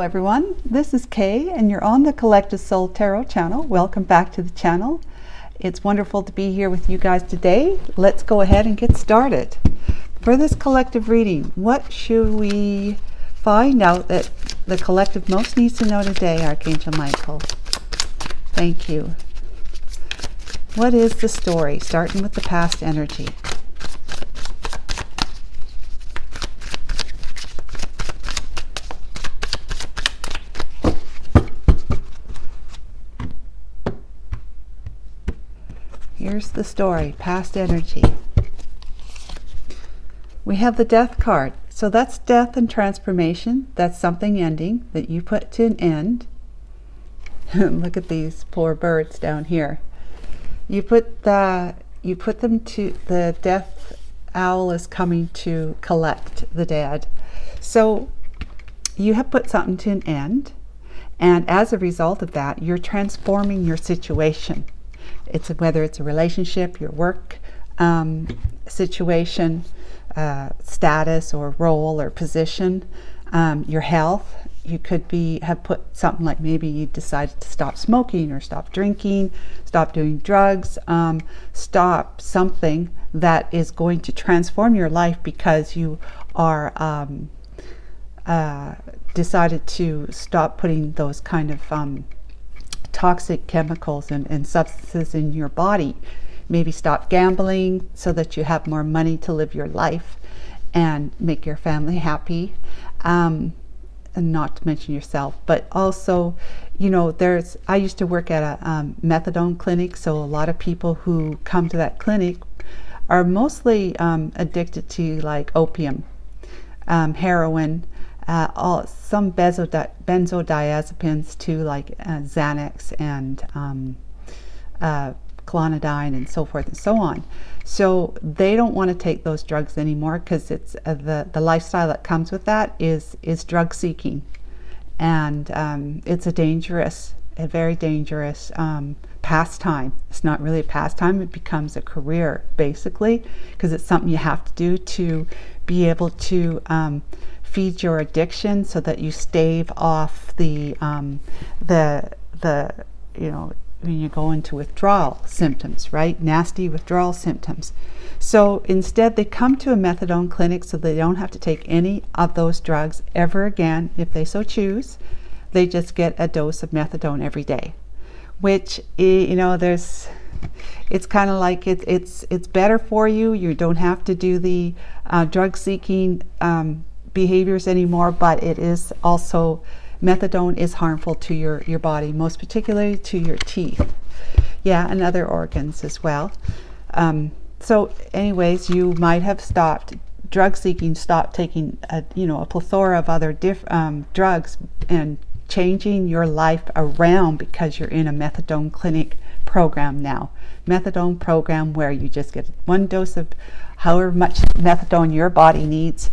everyone, this is Kay and you're on the Collective Soul Tarot channel. Welcome back to the channel. It's wonderful to be here with you guys today. Let's go ahead and get started. For this collective reading, what should we find out that the collective most needs to know today, Archangel Michael? Thank you. What is the story? Starting with the past energy. Here's the story, past energy. We have the Death card. So that's death and transformation. That's something ending that you put to an end. Look at these poor birds down here. You put them to, the death owl is coming to collect the dead. So you have put something to an end, and as a result of that, you're transforming your situation. It's whether it's a relationship, your work situation, status or role or position, your health. You could have put something like maybe you decided to stop smoking or stop drinking, stop doing drugs, stop something that is going to transform your life because you are decided to stop putting those kind of toxic chemicals and substances in your body. Maybe stop gambling so that you have more money to live your life and make your family happy, and not to mention yourself. But also, you know, I used to work at a methadone clinic, so a lot of people who come to that clinic are mostly addicted to like opium, heroin, some benzodiazepines too, like Xanax and clonidine and so forth and so on. So they don't want to take those drugs anymore because it's the lifestyle that comes with that is drug seeking, and it's a very dangerous pastime. It's not really a pastime, it becomes a career basically, because it's something you have to do to be able to feed your addiction so that you stave off the you know, when you go into withdrawal symptoms, right? Nasty withdrawal symptoms. So instead they come to a methadone clinic so they don't have to take any of those drugs ever again if they so choose. They just get a dose of methadone every day, which, you know, it's kind of like it's better for you. You don't have to do the drug seeking behaviors anymore, but it is also, methadone is harmful to your body, most particularly to your teeth, yeah, and other organs as well. So anyways, you might have stopped drug seeking, stopped taking a plethora of other drugs, and changing your life around because you're in a methadone clinic program now. Methadone program where you just get one dose of however much methadone your body needs,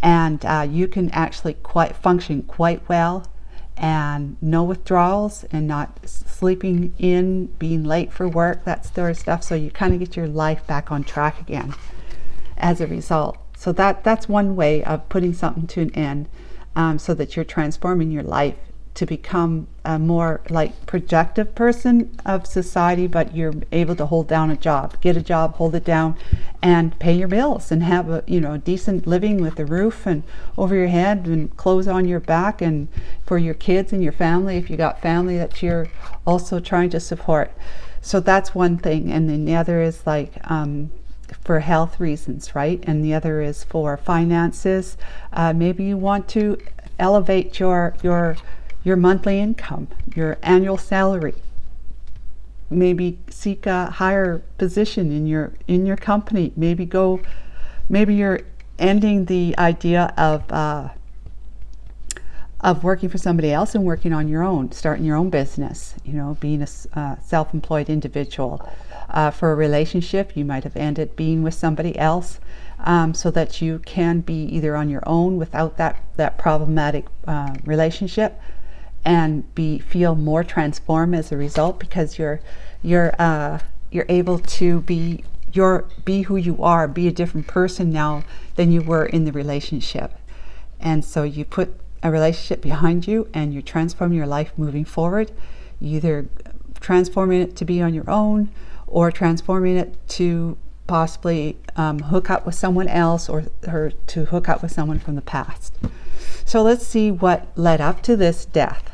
and you can actually function quite well, and no withdrawals, and not sleeping in, being late for work, that sort of stuff. So you kind of get your life back on track again as a result. So that's one way of putting something to an end, so that you're transforming your life to become a more like productive person of society, but you're able to hold down a job, get a job, hold it down, and pay your bills, and have a decent living with a roof and over your head and clothes on your back, and for your kids and your family, if you got family that you're also trying to support. So that's one thing. And then the other is like for health reasons, right? And the other is for finances. Maybe you want to elevate your monthly income, your annual salary. Maybe seek a higher position in your company. Maybe you're ending the idea of working for somebody else and working on your own, starting your own business, being a self-employed individual. For a relationship, you might have ended being with somebody else, so that you can be either on your own without that problematic relationship, and feel more transformed as a result, because you're able to be who you are, be a different person now than you were in the relationship. And so you put a relationship behind you and you're transforming your life moving forward. You either transforming it to be on your own or transforming it to possibly hook up with someone else or to hook up with someone from the past. So let's see what led up to this death.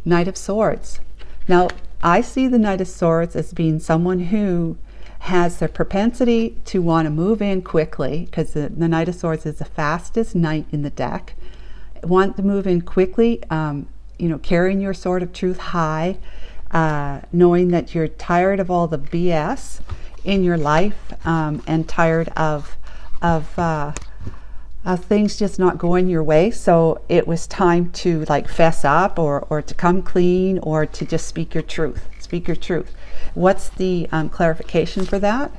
Knight of Swords. Now, I see the Knight of Swords as being someone who has the propensity to want to move in quickly, because the Knight of Swords is the fastest knight in the deck. Want to move in quickly, carrying your sword of truth high, knowing that you're tired of all the BS in your life, and tired of things just not going your way. So it was time to like fess up or to come clean or to just speak your truth. Speak your truth. What's the clarification for that?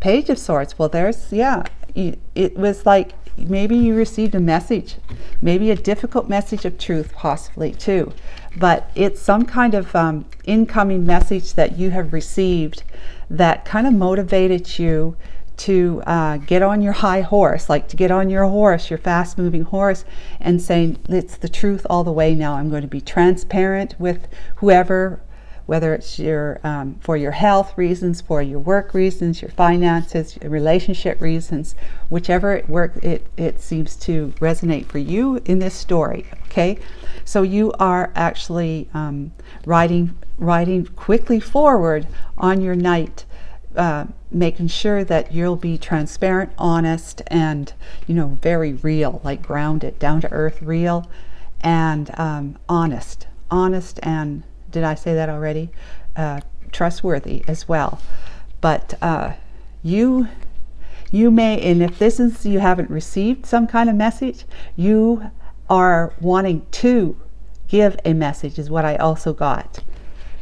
Page of Swords. Well, it was like maybe you received a message, maybe a difficult message of truth, possibly too. But it's some kind of incoming message that you have received that kind of motivated you to get on your high horse, like to get on your horse, your fast moving horse, and saying, it's the truth all the way now. I'm going to be transparent with whoever, whether it's your for your health reasons, for your work reasons, your finances, your relationship reasons, whichever it seems to resonate for you in this story. Okay, so you are actually riding quickly forward on your knight, making sure that you'll be transparent, honest, and very real, like grounded, down to earth, real, and honest, and did I say that already? Trustworthy as well. But you may, and if this is, you haven't received some kind of message, you are wanting to give a message, is what I also got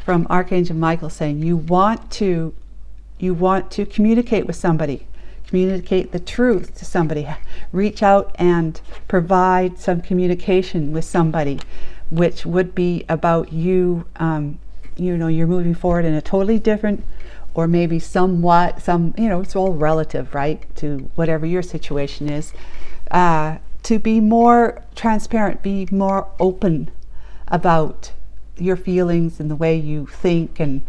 from Archangel Michael, saying you want to communicate with somebody, communicate the truth to somebody, reach out and provide some communication with somebody, which would be about you, you're moving forward in a totally different, or maybe somewhat, it's all relative, right, to whatever your situation is, to be more transparent, be more open about your feelings and the way you think and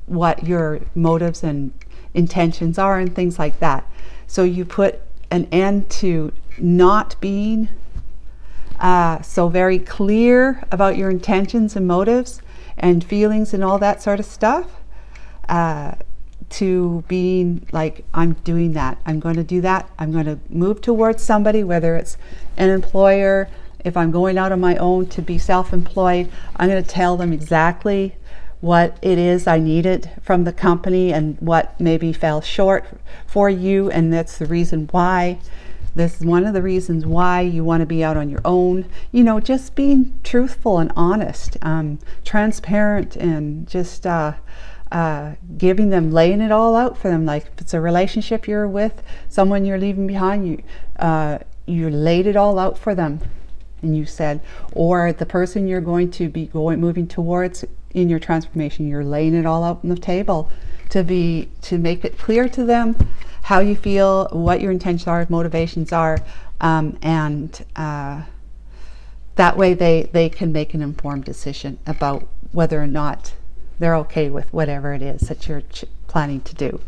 what your motives and intentions are and things like that. So you put an end to not being so very clear about your intentions and motives and feelings and all that sort of stuff, to being like, I'm doing that, I'm going to do that, I'm going to move towards somebody, whether it's an employer. If I'm going out on my own to be self-employed, I'm going to tell them exactly what it is I needed from the company and what maybe fell short for you, and that's the reason why. This is one of the reasons why you want to be out on your own. Just being truthful and honest, transparent, and just giving them, laying it all out for them. Like if it's a relationship you're with, someone you're leaving behind, you laid it all out for them, and you said, or the person you're going to be moving towards in your transformation, you're laying it all out on the table to make it clear to them how you feel, what your intentions are, motivations are, and that way they can make an informed decision about whether or not they're okay with whatever it is that you're planning to do,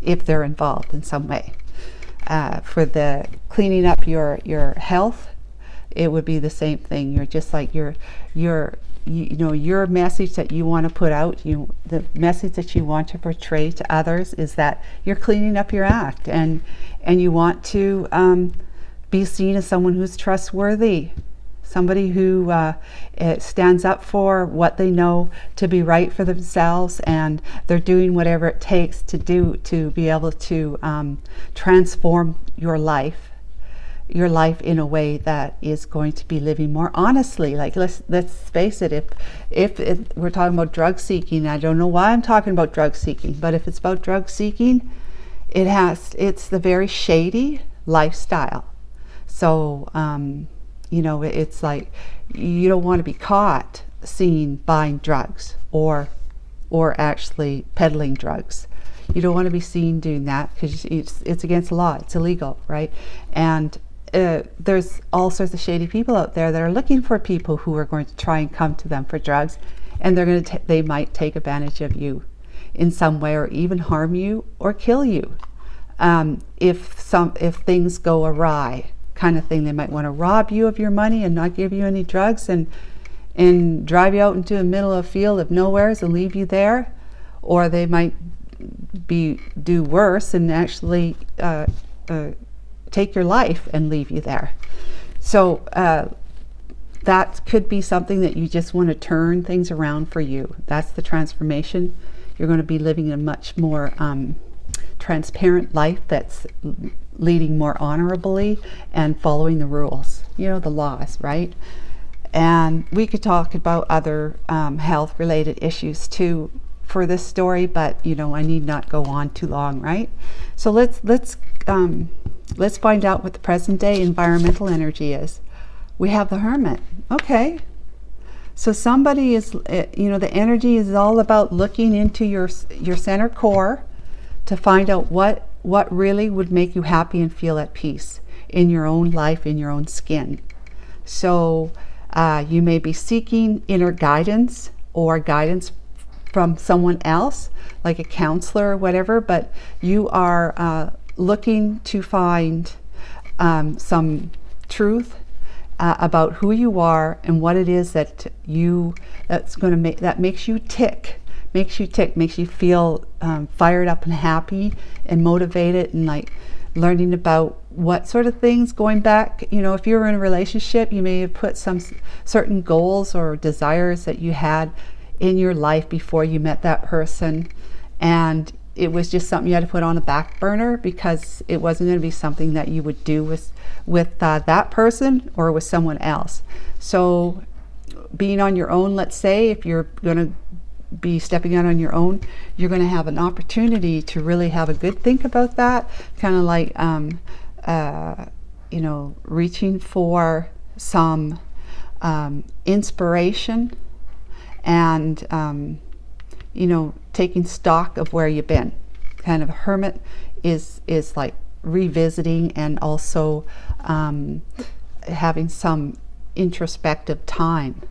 if they're involved in some way. For the cleaning up your health, it would be the same thing. You're just like your message that you want to put out, the message that you want to portray to others is that you're cleaning up your act, and you want to be seen as someone who's trustworthy, somebody who stands up for what they know to be right for themselves, and they're doing whatever it takes to be able to transform your life in a way that is going to be living more honestly. Like let's face it, if we're talking about drug seeking, I don't know why I'm talking about drug seeking, but if it's about drug seeking, it's the very shady lifestyle. So it's like you don't want to be caught seen buying drugs or actually peddling drugs. You don't want to be seen doing that because it's against the law. It's illegal, right? And there's all sorts of shady people out there that are looking for people who are going to try and come to them for drugs, and they might take advantage of you in some way, or even harm you or kill you. If things go awry, kind of thing. They might want to rob you of your money and not give you any drugs, and drive you out into the middle of a field of nowheres and leave you there. Or they might do worse and actually take your life and leave you there. So that could be something that you just want to turn things around for you. That's the transformation. You're going to be living a much more transparent life that's leading more honorably and following the rules, the laws, right? And we could talk about other health related issues too for this story, but I need not go on too long, right? So let's find out what the present day environmental energy is. We have the Hermit. Okay, so somebody is, the energy is all about looking into your center core to find out what really would make you happy and feel at peace in your own life, in your own skin. So you may be seeking inner guidance or guidance from someone else, like a counselor or whatever, but you are looking to find some truth about who you are and what it is that makes you tick, makes you feel fired up and happy and motivated, and like learning about what sort of things, going back, if you're in a relationship, you may have put some certain goals or desires that you had in your life before you met that person, and it was just something you had to put on a back burner because it wasn't going to be something that you would do with that person or with someone else. So being on your own, let's say, if you're going to be stepping out on your own, you're going to have an opportunity to really have a good think about that, kind of like reaching for some inspiration and taking stock of where you've been. Kind of Hermit is like revisiting and also having some introspective time.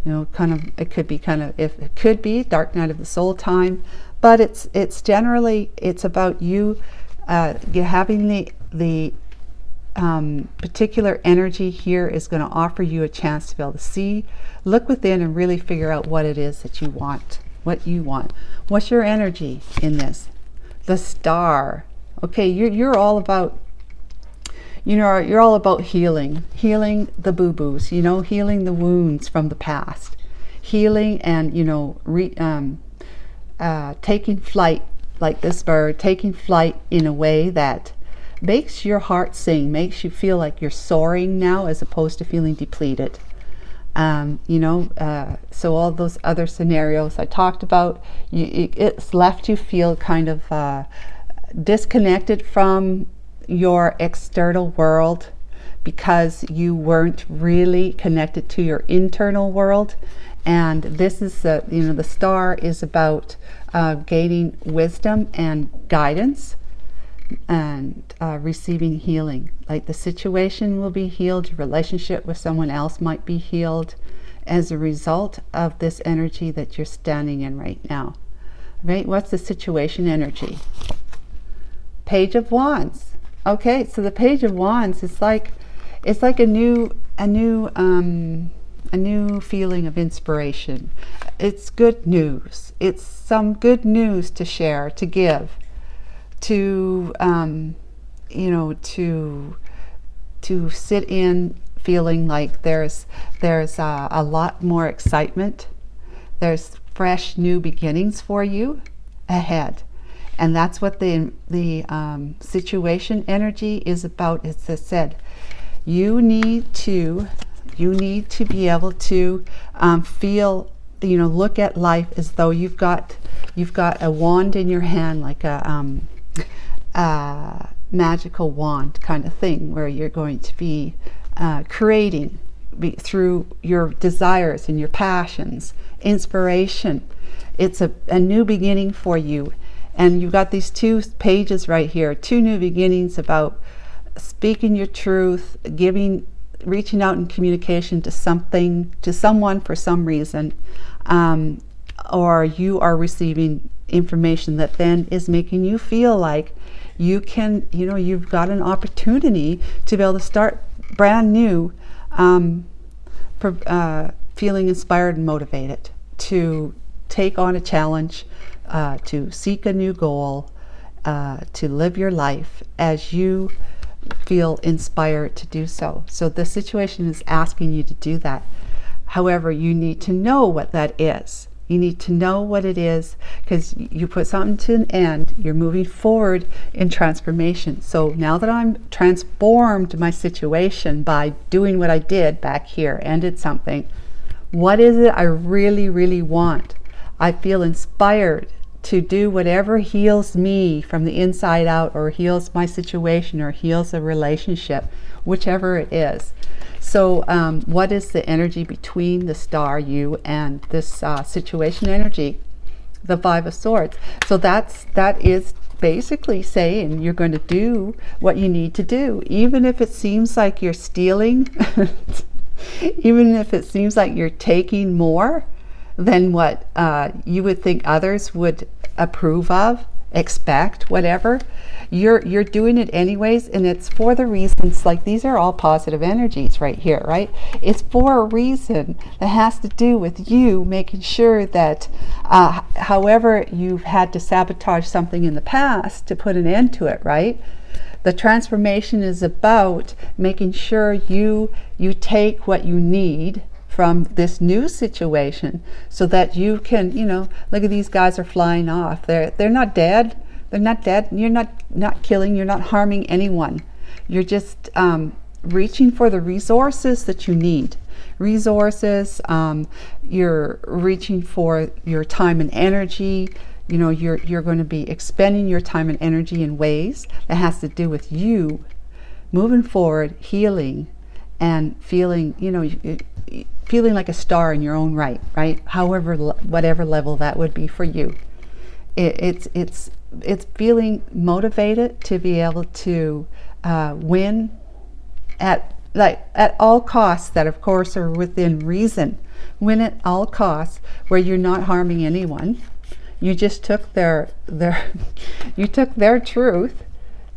It could be dark night of the soul time, but it's generally about you having the particular energy here is going to offer you a chance to be able to look within and really figure out what it is that you want, what you want. What's your energy in this? The Star. Okay, you're all about, you're all about healing the boo-boos, healing the wounds from the past, healing and, taking flight like this bird, taking flight in a way that makes your heart sing, makes you feel like you're soaring now as opposed to feeling depleted. So all those other scenarios I talked about, it's left you feel kind of disconnected from your external world because you weren't really connected to your internal world. And this is the Star is about gaining wisdom and guidance and receiving healing. Like the situation will be healed, your relationship with someone else might be healed as a result of this energy that you're standing in right now. Right? What's the situation energy? Page of Wands. Okay, so the Page of Wands is like a new feeling of inspiration. It's good news. It's some good news to share, to give, to sit in feeling like there's a lot more excitement. There's fresh new beginnings for you ahead. And that's what the situation energy is about. As I said, you need to be able to feel, look at life as though you've got a wand in your hand, like a magical wand kind of thing, where you're going to be creating through your desires and your passions, inspiration. It's a new beginning for you. And you've got these two pages right here, two new beginnings about speaking your truth, reaching out in communication to someone for some reason, or you are receiving information that then is making you feel like you can, you've got an opportunity to be able to start brand new, feeling inspired and motivated to take on a challenge, to seek a new goal, to live your life as you feel inspired to do so. So the situation is asking you to do that. However, you need to know what that is. You need to know what it is, because you put something to an end, you're moving forward in transformation. So now that I'm transformed my situation by doing what I did back here, ended something, what is it I really, really want? I feel inspired to do whatever heals me from the inside out, or heals my situation, or heals a relationship, whichever it is. So what is the energy between the star, you, and this situation energy? The Five of Swords. So that is basically saying you're going to do what you need to do, even if it seems like you're stealing, even if it seems like you're taking more than what you would think others would approve of, expect, whatever. You're doing it anyways, and it's for the reasons, like these are all positive energies right here, right? It's for a reason that has to do with you making sure that however you've had to sabotage something in the past to put an end to it, right? The transformation is about making sure you take what you need from this new situation, so that you can, look at these guys are flying off. They're not dead. They're not dead. You're not killing. You're not harming anyone. You're just reaching for the resources that you need. Resources. You're reaching for your time and energy. You're going to be expending your time and energy in ways that has to do with you moving forward, healing, and feeling, feeling like a star in your own right? However, whatever level that would be for you. It's feeling motivated to be able to win at all costs, that of course are within reason. Win at all costs, where you're not harming anyone. You just took their truth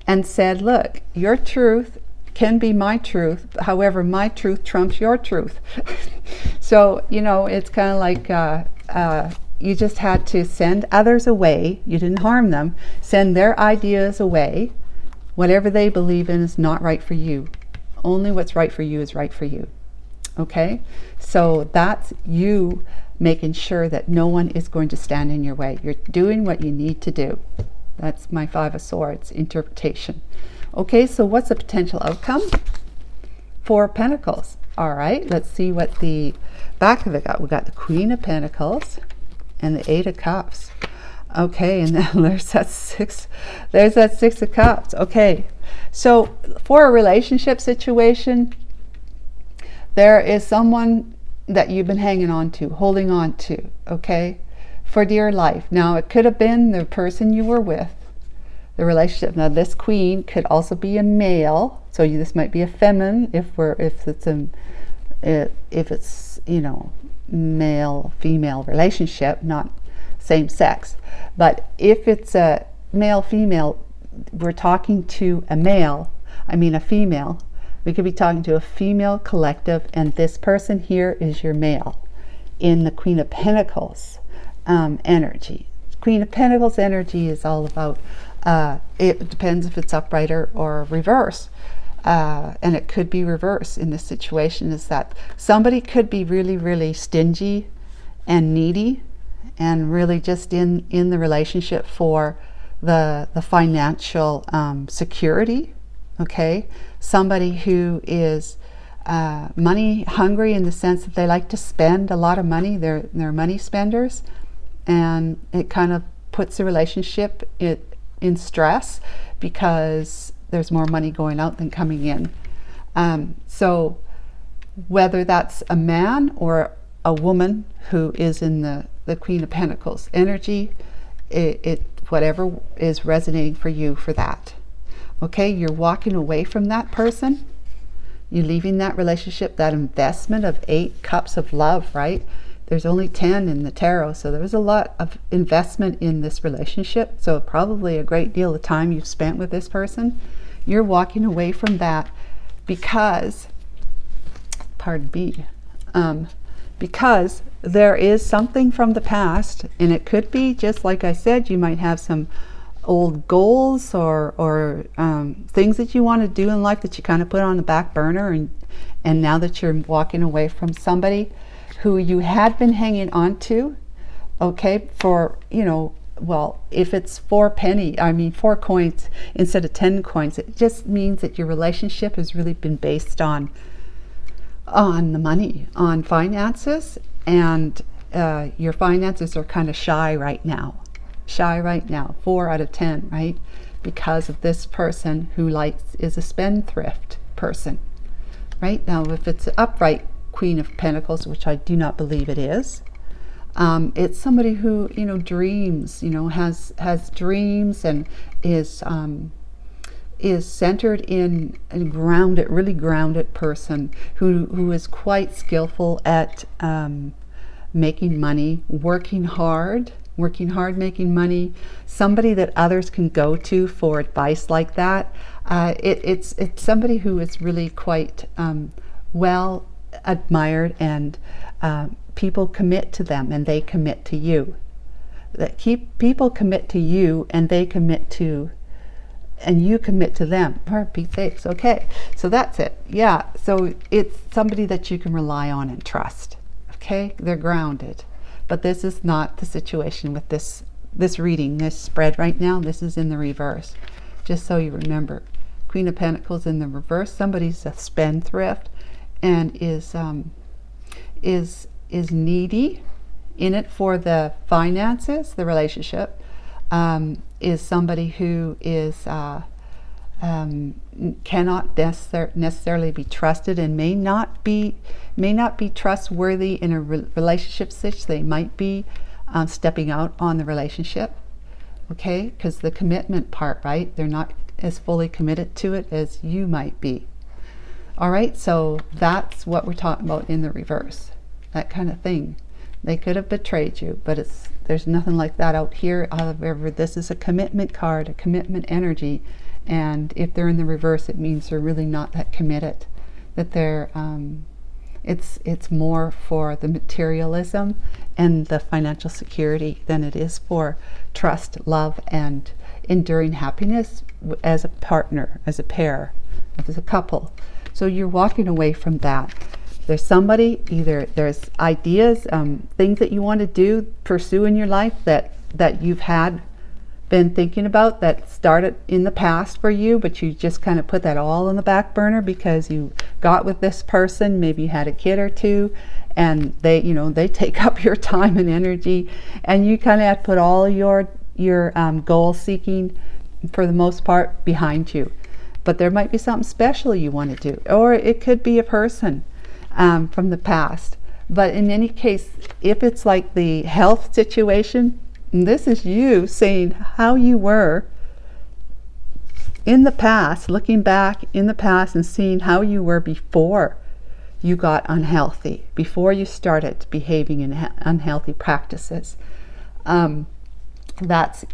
and said, look, your truth can be my truth, however my truth trumps your truth. So it's kind of like you just had to send others away. You didn't harm them. Send their ideas away. Whatever they believe in is not right for you. Only what's right for you is right for you. Okay? So that's you making sure that no one is going to stand in your way. You're doing what you need to do. That's my Five of Swords interpretation. Okay, so what's the potential outcome? Four of Pentacles. All right, let's see what the back of it got. We got the Queen of Pentacles and the Eight of Cups. Okay, and then there's that Six of Cups. Okay, so for a relationship situation, there is someone that you've been hanging on to, holding on to, okay, for dear life. Now, it could have been the person you were with, the relationship. Now, this Queen could also be a male, so this might be a feminine if it's male female relationship, not same sex. But if it's a male female, we're talking to a female. We could be talking to a female collective, and this person here is your male in the Queen of Pentacles energy. Queen of Pentacles energy is all about, it depends if it's upright or reverse. And it could be reverse in this situation, is that somebody could be really, really stingy and needy and really just in the relationship for the financial security. Okay, somebody who is money hungry in the sense that they like to spend a lot of money. They're money spenders, and it kind of puts the relationship in stress because there's more money going out than coming in. So whether that's a man or a woman who is in the Queen of Pentacles energy, it whatever is resonating for you for that. Okay, you're walking away from that person. You're leaving that relationship, that investment of 8 cups of love, right? There's only 10 in the tarot, so there was a lot of investment in this relationship. So probably a great deal of time you've spent with this person. You're walking away from that because, pardon me, because there is something from the past, and it could be, just like I said, you might have some old goals or things that you want to do in life that you kind of put on the back burner, and now that you're walking away from somebody who you had been hanging on to, okay, for, you know, well, if it's 4 coins instead of 10 coins, it just means that your relationship has really been based on the money, on finances, and your finances are kind of shy right now. 4 out of 10, right? Because of this person who is a spendthrift person, right? Now, if it's an upright Queen of Pentacles, which I do not believe it is, it's somebody who, you know, dreams, you know, has dreams, and is centered in a really grounded person who is quite skillful at making money, working hard, making money, somebody that others can go to for advice like that. It's somebody who is really quite well admired, and people commit to them and they commit to you. People commit to you, and they commit to, and you commit to them. For Pete's sakes. Okay, so that's it. Yeah, so it's somebody that you can rely on and trust. Okay, they're grounded. But this is not the situation with this reading, this spread right now. This is in the reverse, just so you remember. Queen of Pentacles in the reverse. Somebody's a spendthrift and is needy in it for the finances, the relationship. Is somebody who is cannot necessarily be trusted, and may not be trustworthy in a relationship situation. They might be stepping out on the relationship, okay, because the commitment part, right, they're not as fully committed to it as you might be. All right, so that's what we're talking about in the reverse, that kind of thing. They could have betrayed you, but there's nothing like that out here. However, this is a commitment card, a commitment energy. And if they're in the reverse, it means they're really not that committed. That they're, it's more for the materialism and the financial security than it is for trust, love, and enduring happiness as a partner, as a pair, as a couple. So you're walking away from that. There's somebody, either there's ideas, things that you want to do, pursue in your life that you've been thinking about, that started in the past for you, but you just kind of put that all on the back burner because you got with this person. Maybe you had a kid or two, and they take up your time and energy, and you kind of have to put all your goal seeking, for the most part, behind you. But there might be something special you want to do, or it could be a person from the past. But in any case, if it's like the health situation, and this is you saying how you were in the past, looking back in the past and seeing how you were before you got unhealthy, before you started behaving in unhealthy practices. That's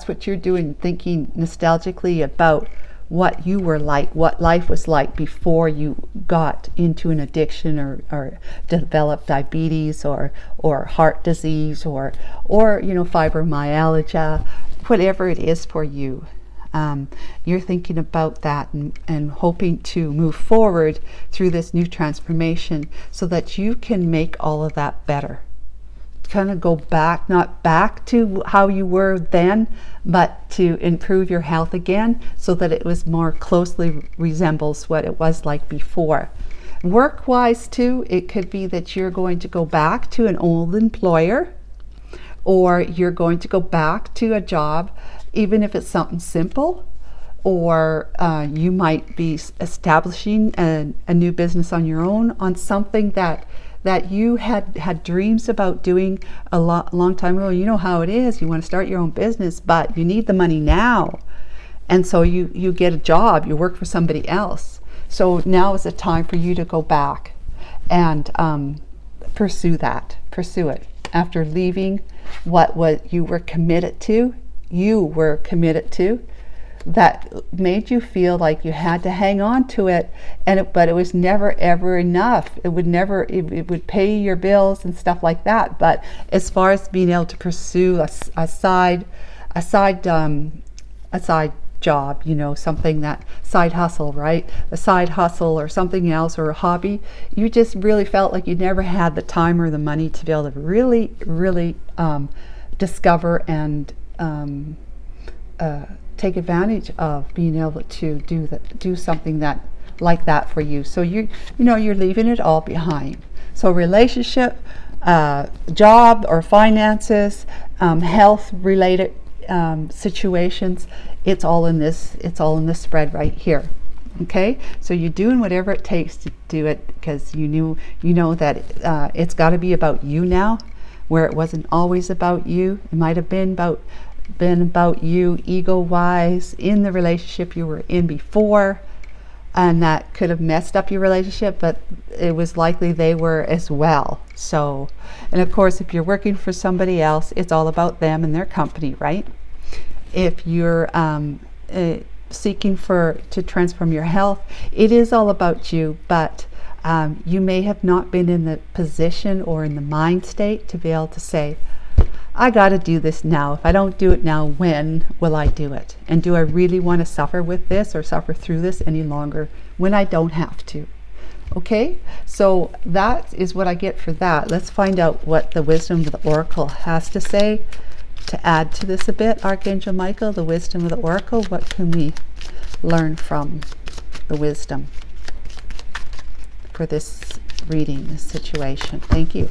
what you're doing, thinking nostalgically about what you were like, what life was like before you got into an addiction or developed diabetes or heart disease or fibromyalgia, whatever it is for you. You're thinking about that and hoping to move forward through this new transformation so that you can make all of that better. Kind of go back, not back to how you were then, but to improve your health again so that it was more closely resembles what it was like before. Work-wise too, it could be that you're going to go back to an old employer, or you're going to go back to a job, even if it's something simple, or you might be establishing a new business on your own, on something that you had dreams about doing a long time ago. You know how it is. You want to start your own business, but you need the money now. And so you get a job, you work for somebody else. So now is the time for you to go back and pursue it. After leaving what you were committed to, that made you feel like you had to hang on to it, but it was never ever enough. It would pay your bills and stuff like that. But as far as being able to pursue a side job, something, that side hustle, right? A side hustle or something else, or a hobby, you just really felt like you never had the time or the money to be able to really discover and take advantage of being able to do something like that for you. So you're leaving it all behind. So relationship, job or finances, health related situations, it's all in this spread right here. Okay, so you're doing whatever it takes to do it, because you know that it's got to be about you now, where it wasn't always about you. It might have been about you ego-wise in the relationship you were in before, and that could have messed up your relationship, but it was likely they were as well. So, and of course, if you're working for somebody else, it's all about them and their company, right? If you're seeking to transform your health, it is all about you, but you may have not been in the position or in the mind state to be able to say, I got to do this now. If I don't do it now, when will I do it? And do I really want to suffer with this or suffer through this any longer when I don't have to? Okay, so that is what I get for that. Let's find out what the wisdom of the Oracle has to say to add to this a bit. Archangel Michael, the wisdom of the Oracle, what can we learn from the wisdom for this reading, this situation? Thank you.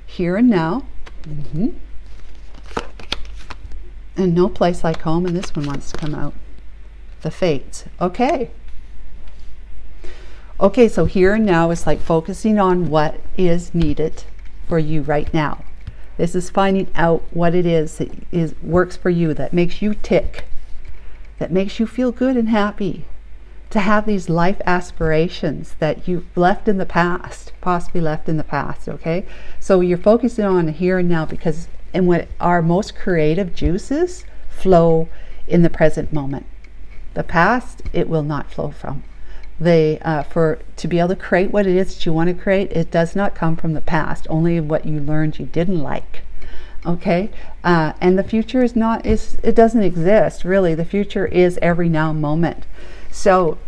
Here and now. And no place like home, and this one wants to come out. The Fates. Okay, so here and now is like focusing on what is needed for you right now. This is finding out what it is that works for you, that makes you tick, that makes you feel good and happy, to have these life aspirations that you've left in the past, possibly left in the past. Okay, so you're focusing on here and now, because what our most creative juices flow in the present moment. The past, it will not flow from. To be able to create what it is that you want to create, it does not come from the past, only what you learned you didn't like. Okay, and the future it doesn't exist really. The future is every now moment. So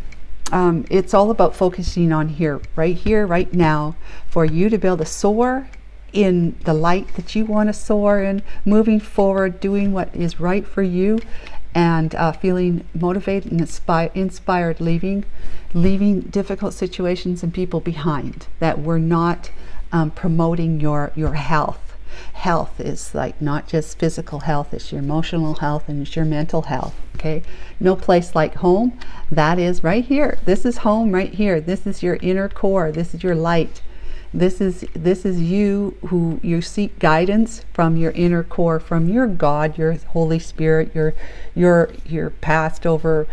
it's all about focusing on here, right now, for you to be able to soar in the light that you want to soar in, moving forward, doing what is right for you, and feeling motivated and inspired, leaving difficult situations and people behind that were not promoting your health. Health is like not just physical health, it's your emotional health and it's your mental health. Okay, no place like home. That is right here. This is home right here. This is your inner core. This is your light. This is you, who you seek guidance from your inner core, from your God, your Holy Spirit, your passed over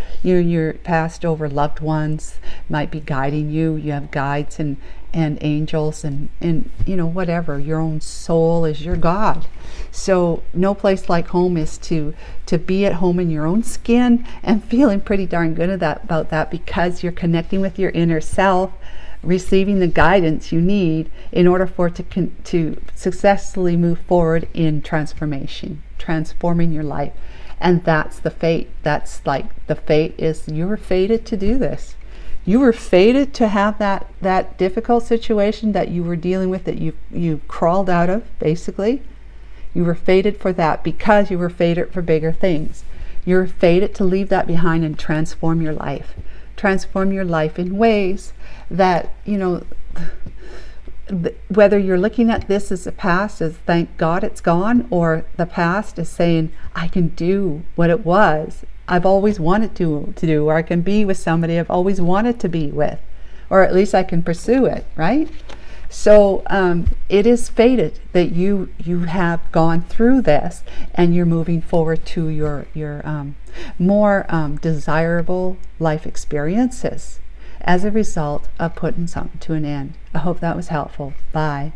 loved ones might be guiding you. You have guides and angels and whatever. Your own soul is your God. So no place like home is to be at home in your own skin and feeling pretty darn good about that, because you're connecting with your inner self, receiving the guidance you need in order for it to successfully move forward in transforming your life. And that's the fate. That's like the fate is, you were fated to do this. You were fated to have that difficult situation that you were dealing with, that you crawled out of, basically. You were fated for that, because you were fated for bigger things. You're fated to leave that behind and transform your life. Transform your life in ways that, whether you're looking at this as the past as thank God it's gone, or the past is saying I can do what it was I've always wanted to do, or I can be with somebody I've always wanted to be with, or at least I can pursue it, right? So it is fated that you have gone through this, and you're moving forward to your more desirable life experiences as a result of putting something to an end. I hope that was helpful. Bye.